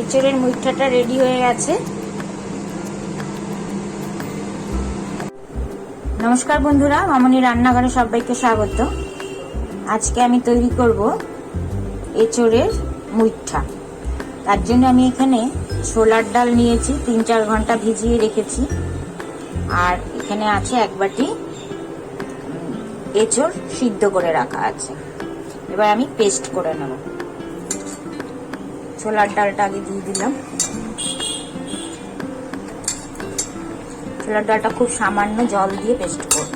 এঁচোড়ের মুইঠাটা ready হয়ে গেছে। নমস্কার বন্ধুরা, মামনি রান্নাঘরে সবাইকে স্বাগত। আজকে আমি তৈরি করব এঁচোড়ের মুইঠা। তার জন্য আমি এখানে ছোলার ডাল নিয়েছি, 3-4 ঘন্টা ভিজিয়ে রেখেছি। আর এখানে আছে 1 বাটি এঁচোড় সিদ্ধ করে রাখা আছে। এবার আমি পেস্ট করে নেব। ছোলার ডালটা আগে দিয়ে দিলাম। ছোলার ডালটা খুব সামান্য জল দিয়ে পেস্ট করব।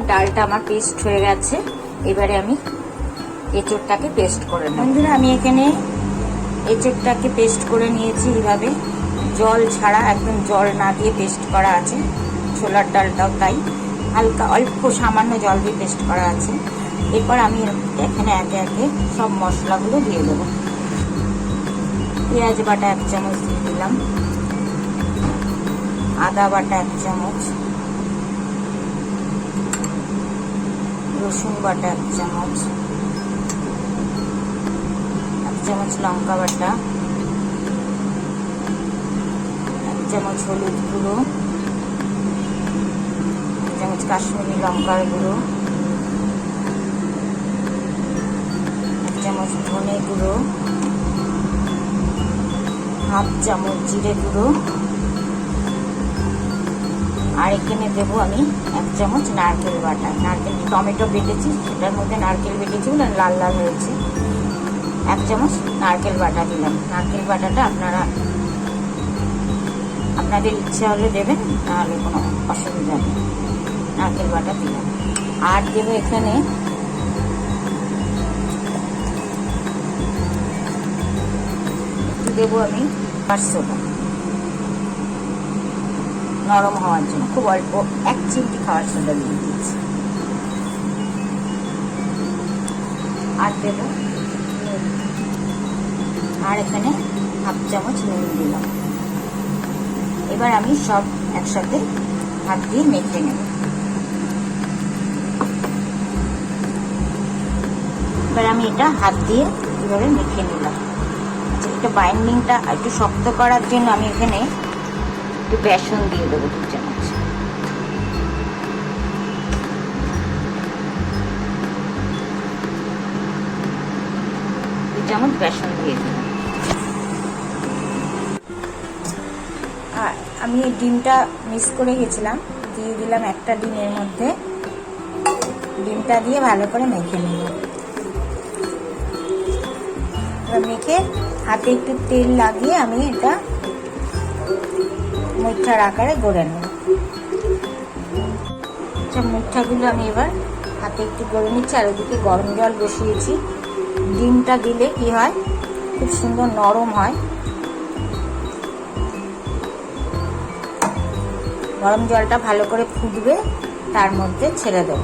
ডালটা আমার পেস্ট হয়ে গেছে। এবারে আমি এঁচোড়টাকে পেস্ট করে নেব। বন্ধুরা, আমি এখানে এঁচোড়টাকে পেস্ট করে নিয়েছি। এইভাবে জল ছাড়া, একদম জল না দিয়ে পেস্ট করা আছে। ছোলার ডালটাও তাই, হালকা অল্প সামান্য জল দিয়ে পেস্ট করা আছে। এরপর আমি এখানে একে একে সব মশলাগুলো দিয়ে দেবো। পেঁয়াজ বাটা 1 চামচ দিয়ে দিলাম, আদা বাটা 1 চামচ, রসুন বাটা 1 চামচ, 1 চামচ লঙ্কা বাটা, 1 চামচ হলুদ গুঁড়ো, 1 চামচ কাশ্মীরি লঙ্কার গুঁড়ো, 1 চামচ ধনে গুঁড়ো, 1/2 চামচ জিরে গুঁড়ো। আর এখানে দেবো আমি 1 চামচ নারকেল বাটা। নারকেল টমেটো বেটেছি, সেটার মধ্যে নারকেল বেটেছি বলে লাল লাল হয়েছে। 1 চামচ নারকেল বাটা দিলাম। নারকেল বাটাটা আপনারা আপনাদের ইচ্ছা হলে দেবেন, নাহলে কোনো অসুবিধা নেই। নারকেল বাটা দিলাম। আর দেবো এখানে দেবো আমি সোডা, নরম হওয়ার জন্য খুব অল্প 1 চিমটি খাওয়ার সোডা দিয়ে দিয়েছি। আর দেব নুন, আর এখানে 1/2 চামচ নুন দিলাম। এবার আমি সব একসাথে হাত দিয়ে মেখে নেব। এবার আমি এটা হাত দিয়ে এভাবে মেখে নিলাম। এটা বাইন্ডিংটা একটু শক্ত করার জন্য আমি এখানে একটু বেসন দিয়ে দেবো 2 চামচ। বেসন দিয়ে দিলাম। আর আমি এই ডিমটা মিক্স করে গেছিলাম, দিয়ে দিলাম একটা ডিমের মধ্যে। ডিমটা দিয়ে ভালো করে মেখে নেব। মেখে হাতে একটু তেল লাগিয়ে আমি এটা মুঠার আকারে গড়ে নেব। মুঠাগুলো আমি এবার হাতে একটু গড়ে নিচ্ছি। আর ওদিকে গরম জল বসিয়েছি। ডিমটা দিলে কি হয়, খুব সুন্দর নরম হয়। গরম জলটা ভালো করে ফুটবে, তার মধ্যে ছেড়ে দেব।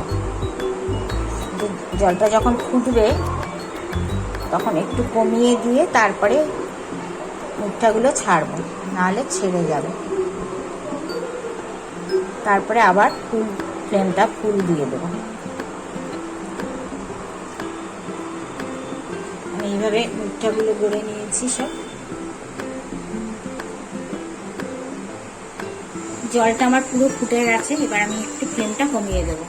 জলটা যখন ফুটবে তখন একটু কমিয়ে দিয়ে তারপরে মুঠাগুলো ছাড়বো, নাহলে ছেড়ে যাবে। তারপরে আবার ফ্লেমটা ফুল দিয়ে দেবো। আমি এইভাবে মুঠাগুলো গড়ে নিয়েছি সব। জলটা আমার পুরো ফুটে গেছে। এবার আমি একটু ফ্লেমটা কমিয়ে দেবো।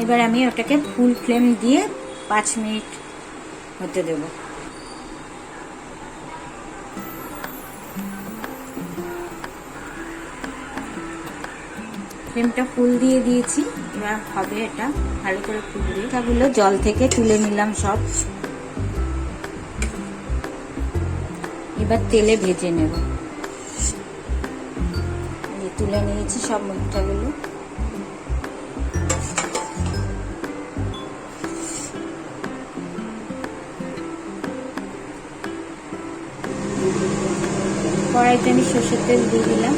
এবার আমি ওটাকে ফুল ফ্লেম দিয়ে 5 মিনিট হতে দেব। ফ্লেমটা ফুল দিয়ে দিয়েছি। এবার এবার হবে এটা ভালো করে ফুটবে। এগুলো জল থেকে তুলে নিলাম সব, এবার তেলে ভেজে নেব। তুলে নিয়েছি সব মুঠাগুলো। কড়াইতে আমি সর্ষের তেল দিয়ে দিলাম।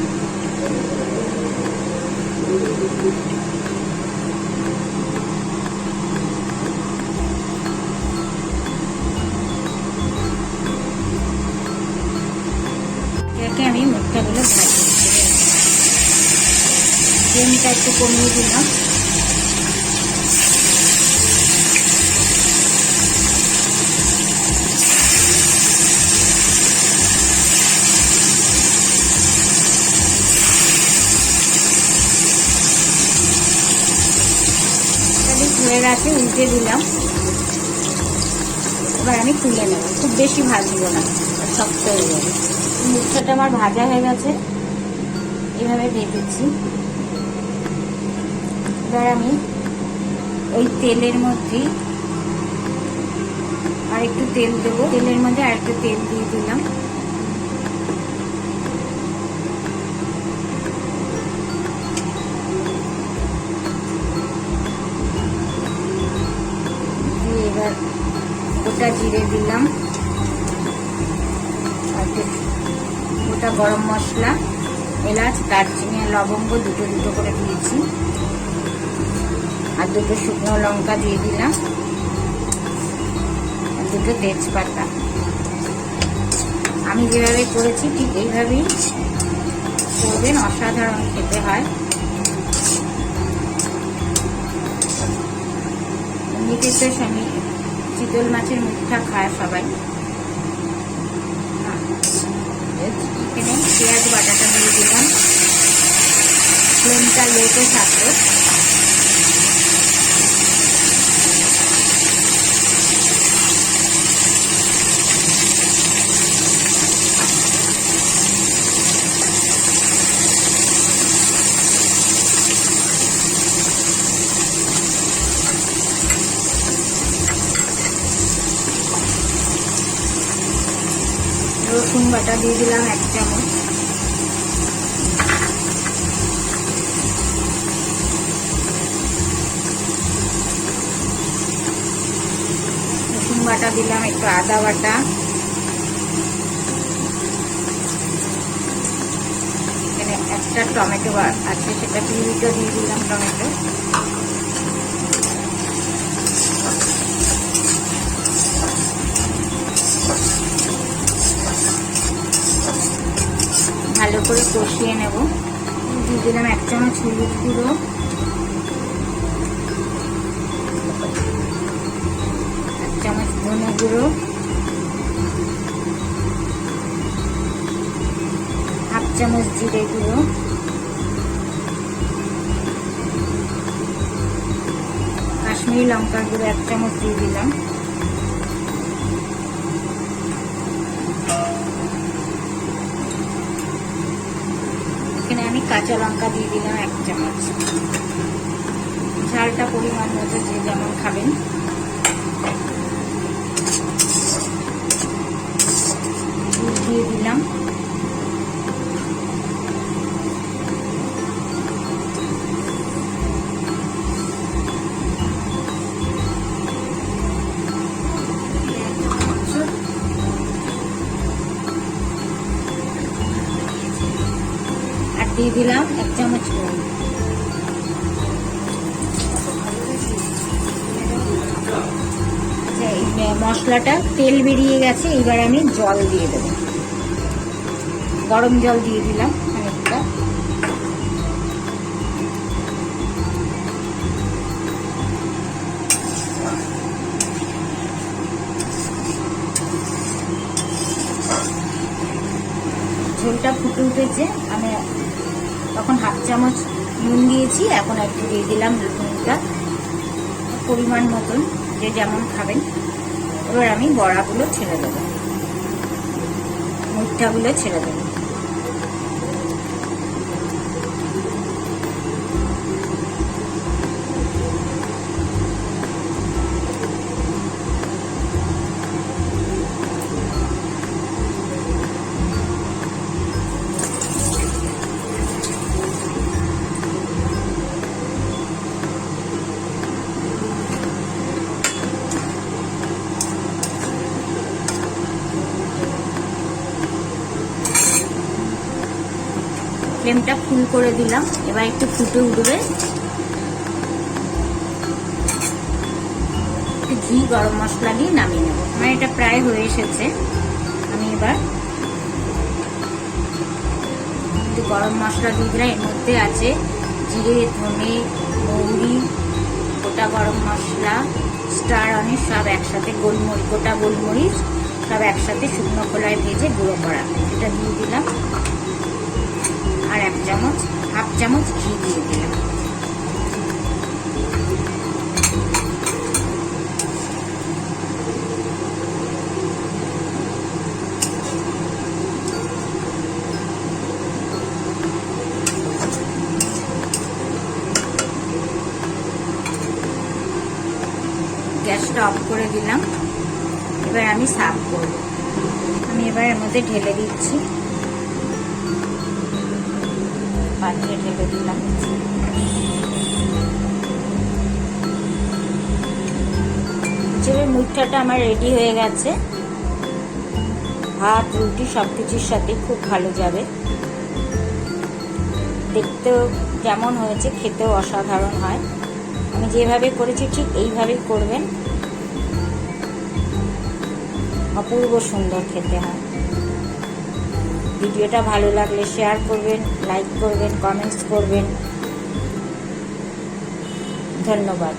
আমি মুঠাগুলো ভাজি, ফ্লেমটা একটু কমিয়ে দিলাম। হয়ে গেছে, উল্টে দিলাম। এবার আমি তুলে নেব, খুব বেশি ভাজবো না, শক্ত হয়ে যাবে। মুঠাটা আমার ভাজা হয়ে গেছে, এভাবে ভেজেছি। এবার আমি ওই তেলের মধ্যে আর একটু তেল দেবো, তেলের মধ্যে আর একটু তেল দিয়ে দিলাম। এবার গোটা জিরে দিলাম, গোটা গরম মশলা, এলাচ, দারচিনি আর লবঙ্গ দুটো দুটো করে দিয়েছি, আর দুটো শুকনো লঙ্কা দিয়ে দিলাম, আর দুটো তেজপাতা। আমি যেভাবে করেছি ঠিক এইভাবেই করবেন, অসাধারণ খেতে হয়। এমনিতে তো আমি চিতল মাছের মুখটা খায় সবাই। এখানে পেঁয়াজ বাটাটা দিয়ে দিলাম, ফ্লেমটা লোতে থাকবে। রসুন বাটা দিয়ে দিলাম 1 চামচ, রসুন বাটা দিলাম, একটু আদা বাটা, এখানে একটা টমেটো আছে, সেটা পিউরিটা দিয়ে দিলাম টমেটো। ভালো করে কষিয়ে নেব। দিয়ে দিলাম 1 চামচ হলুদ গুঁড়ো, 1 চামচ ধনে গুঁড়ো, 1/2 চামচ জিরে গুঁড়ো, কাশ্মীরি লঙ্কার গুঁড়ো 1 চামচ দিয়ে দিলাম। এখানে আমি কাঁচা লঙ্কা দিয়ে দিলাম 1 চামচ। ঝালটা পরিমাণ মতো যে যেমন খাবেন। দিয়ে দিলাম। দিয়ে দিলাম 1 চামচ নুন। আচ্ছা, এই মশলাটা তেল বেরিয়ে গেছে, এবার আমি জল দিয়ে দেবো। গরম জল দিয়ে দিলাম অনেকটা। ঝোলটা ফুটে উঠেছে, আমি তখন 1/2 চামচ নুন দিয়েছি, এখন একটু দিয়ে দিলাম নুনটা পরিমাণ মতন, যে যেমন খাবেন। এবার আমি বড়াগুলো ছেড়ে দেবো, মুঠাগুলো ছেড়ে দেবো। ফ্লেমটা ফুল করে দিলাম। এবার একটু ফুটে উঠবে, একটু ঘি গরম মশলা দিয়ে নামিয়ে নেব। আমার এটা প্রায় হয়ে এসেছে। আমি এবার একটু গরম মশলা দিয়ে দিলাম। এর মধ্যে আছে জিরে, ধনে, মৌরি, গোটা গরম মশলা, স্টার অনিশ সব একসাথে, গোলমরিচ, গোটা গোলমরিচ সব একসাথে শুকনো খোলায় ভেজে গুঁড়ো করা, এটা দিয়ে দিলাম। আর হাফ চামচ ঘি দিয়ে দিলাম। গ্যাসটা অফ করে দিলাম। এবার আমি সার্ভ করব। আমি এবার এর মধ্যে ঢেলে দিচ্ছি, পাত্রে ঢেলে দিলাম। এঁচোড়ের মুঠাটা আমার রেডি হয়ে গেছে। ভাত, রুটি সবকিছুর সাথে খুব ভালো যাবে। দেখতেও যেমন হয়েছে, খেতেও অসাধারণ হয়। আমি যেভাবে করেছি ঠিক এইভাবেই করবেন, অপূর্ব সুন্দর খেতে হয়। ভিডিওটা ভালো লাগলে শেয়ার করবেন, লাইক করবেন, কমেন্টস করবেন। ধন্যবাদ।